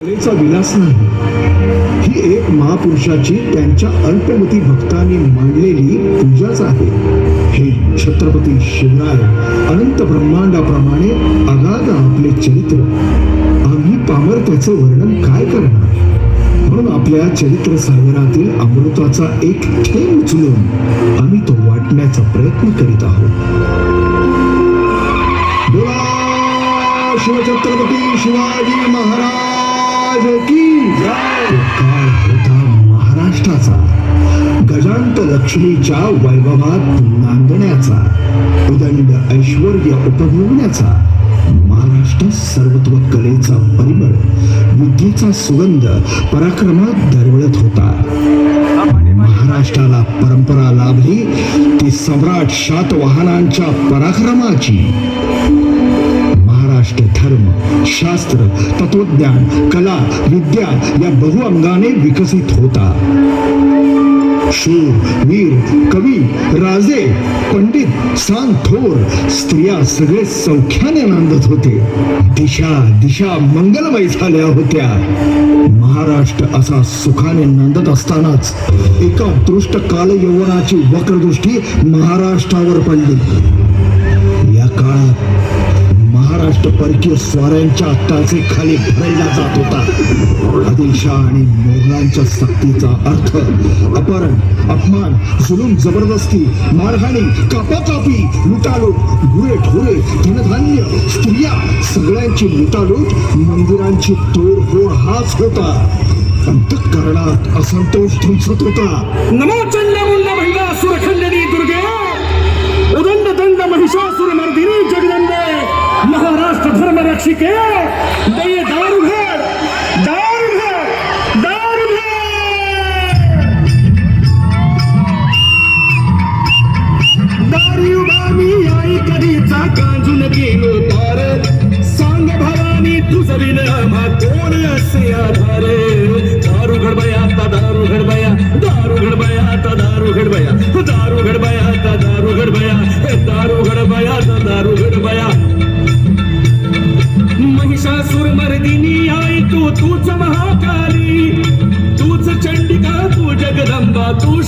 कलेचा विलास नाही, ही एक महापुरुषाची त्यांच्या अल्पमती भक्तांनी मांडलेली पूजाच आहे. हे छत्रपती शिवराय अनंत ब्रह्मांडाप्रमाणे अगाध आपले चरित्र, आम्ही पामर त्याचं वर्णन काय करणार. म्हणून आपल्या चरित्र सागरातील अमृताचा एक थेंब उचलून आम्ही तो वाटण्याचा प्रयत्न करीत आहोत. बोला शिवछत्रपती शिवाजी महाराज की जय. तो काळ होता महाराष्ट्राचा, गजांत लक्ष्मीच्या वैभवात नांदण्याचा, उदंड ऐश्वर्य उपभोगण्याचा. महाराष्ट्र सर्वत्व कलेचा परिमळ, बुद्धीचा सुगंध पराक्रमात दरवळत होता. महाराष्ट्राला परंपरा लाभली ती सम्राट शातवाहनांच्या पराक्रमाची. महाराष्ट्र धर्म, शास्त्र, तत्वज्ञान, कला, विद्या या बहुअंगाने विकसित होता. शूर, वीर, कवी, राजे, पंडित, सांत, थोर, स्त्रिया सगळे सौख्याने नांदत होते. दिशा मंगलमय झाल्या होत्या. महाराष्ट्र असा सुखाने नांदत असतानाच एका दृष्ट काल यौवनाची वक्रदृष्टी महाराष्ट्रावर पडली. या काळात महाराष्ट्र परकीय स्वाऱ्यांच्या टाचे खाली भरायला जात होता. आदिलशाह आणि मोगलांच्या सक्तीचा अर्थ अपहरण, अपमान, जुलूम, जबरदस्ती, मारहाणी, कापाकापी, लुटालूट, गुरेढोरे, धनधान्य, स्त्रिया सगळ्यांची लुटालूट, मंदिरांची तोडफोड हाच होता. अंतःकरणात असंतोष धुमसत होता. नमो चंडमुंड महिला सुरखंडनी दुर्गे, उदंड दंड महिषासुर मर्दिनी जगदंबे, महाराष्ट्र धर्म रक्षिके,